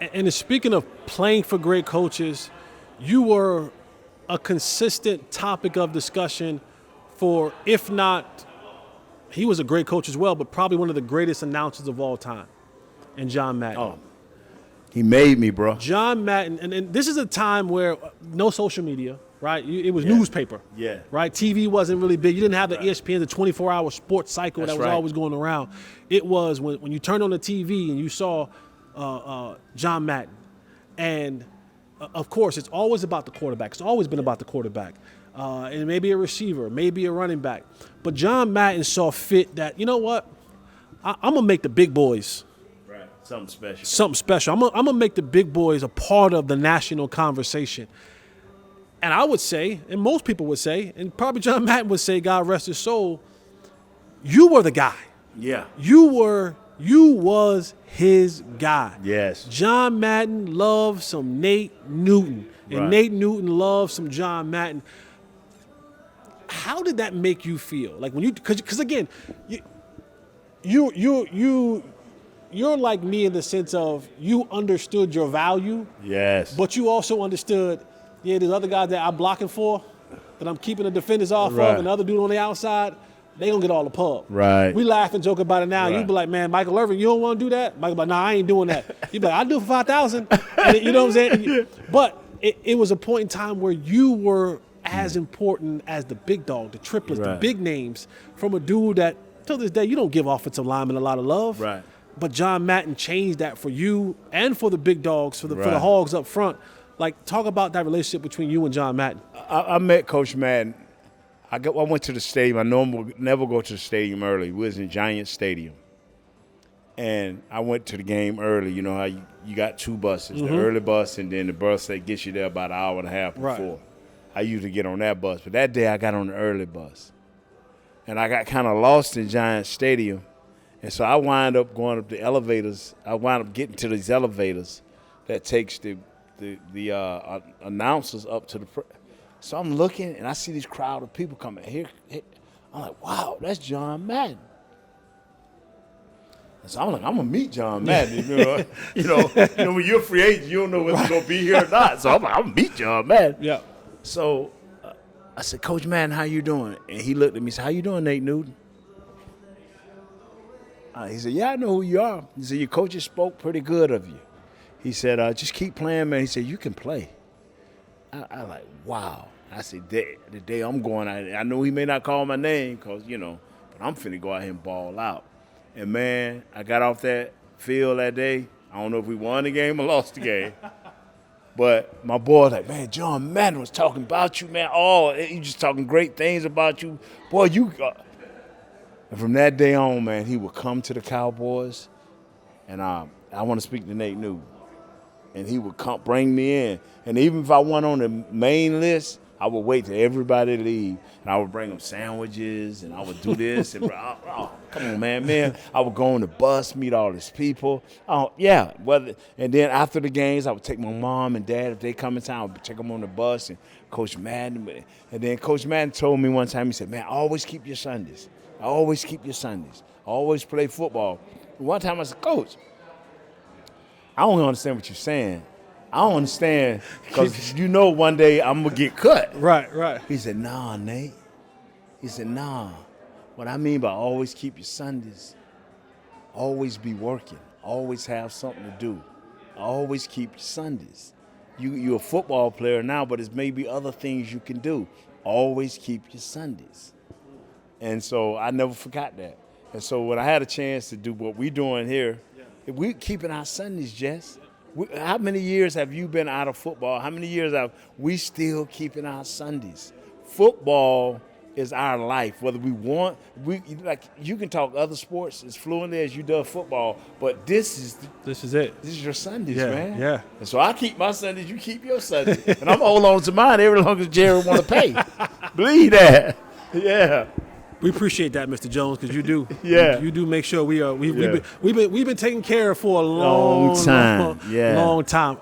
And speaking of playing for great coaches, you were a consistent topic of discussion for, if not, he was a great coach as well, but probably one of the greatest announcers of all time, and John Madden. Oh, he made me, bro. John Madden, and this is a time where no social media, right? It was newspaper, Yeah. right? TV wasn't really big. You didn't have the ESPN, the 24-hour sports cycle that was always going around. It was when you turned on the TV and you saw John Madden. And, of course, it's always about the quarterback. It's always been about the quarterback. And maybe a receiver, maybe a running back. But John Madden saw fit that, you know what? I'm going to make the big boys – Something special. Something special. I'm going to make the big boys a part of the national conversation. And I would say, and most people would say, and probably John Madden would say, God rest his soul, you were the guy. Yeah. You was his guy. Yes. John Madden loved some Nate Newton. And Nate Newton loved some John Madden. How did that make you feel? Like when you, because again, you're like me in the sense of you understood your value. Yes. But you also understood, there's other guys that I'm blocking for, that I'm keeping the defenders off of, and the other dude on the outside, they gonna get all the pub. Right. We laugh and joke about it now. Right. You be like, man, Michael Irvin, you don't want to do that? Michael be like, nah, I ain't doing that. You be like, I'll do it for 5,000. You know what I'm saying? But it was a point in time where you were as important as the big dog, the triplets, the big names, from a dude that, till this day, you don't give offensive linemen a lot of love. Right. But John Madden changed that for you and for the big dogs, for the Hogs up front. Like, talk about that relationship between you and John Madden. I met Coach Madden. I went to the stadium. I normally never go to the stadium early. We was in Giant Stadium. And I went to the game early. You know how you got two buses, the early bus and then the bus that gets you there about an hour and a half before. I usually get on that bus. But that day I got on the early bus. And I got kind of lost in Giant Stadium. And so I wind up going up the elevators. I wind up getting to these elevators that takes the announcers up to the so I'm looking, and I see this crowd of people coming here. I'm like, wow, that's John Madden. And so I'm like, I'm going to meet John Madden. You know, when you're a free agent, you don't know whether you're going to be here or not. So I'm like, I'm going to meet John Madden. Yeah. So I said, Coach Madden, how you doing? And he looked at me and said, how you doing, Nate Newton? He said, yeah, I know who you are. He said, your coaches spoke pretty good of you. He said, just keep playing, man. He said, you can play. I like, wow. I said, the day I'm going out, I know he may not call my name because, but I'm finna go out here and ball out. And, man, I got off that field that day. I don't know if we won the game or lost the game. But my boy was like, man, John Madden was talking about you, man. Oh, he just talking great things about you. Boy, you and from that day on, man, he would come to the Cowboys, and I want to speak to Nate Newton. And he would come bring me in. And even if I wasn't on the main list, I would wait till everybody leave. And I would bring them sandwiches, and I would do this. And come on, man. I would go on the bus, meet all these people. And then after the games, I would take my mom and dad, if they come in town, I would take them on the bus and Coach Madden. And then Coach Madden told me one time, he said, man, always keep your Sundays. Always keep your Sundays. Always play football. One time I said, Coach, I don't understand what you're saying. I don't understand because one day I'm going to get cut. Right. He said, nah, Nate. He said, nah. What I mean by always keep your Sundays, always be working, always have something to do. Always keep your Sundays. You're a football player now, but there's maybe other things you can do. Always keep your Sundays. And so I never forgot that. And so when I had a chance to do what we're doing here, we're keeping our Sundays, Jess. How many years have you been out of football? How many years have we still keeping our Sundays? Football is our life. Whether we want, you can talk other sports as fluently as you do football, but this is it. This is your Sundays, man. Yeah. And so I keep my Sundays, you keep your Sundays, and I'm gonna hold on to mine every long as Jerry want to pay. Believe that. Yeah. We appreciate that, Mr. Jones, because you do. Yeah. You do make sure we've been taken care of for a long time. Yeah. Long time.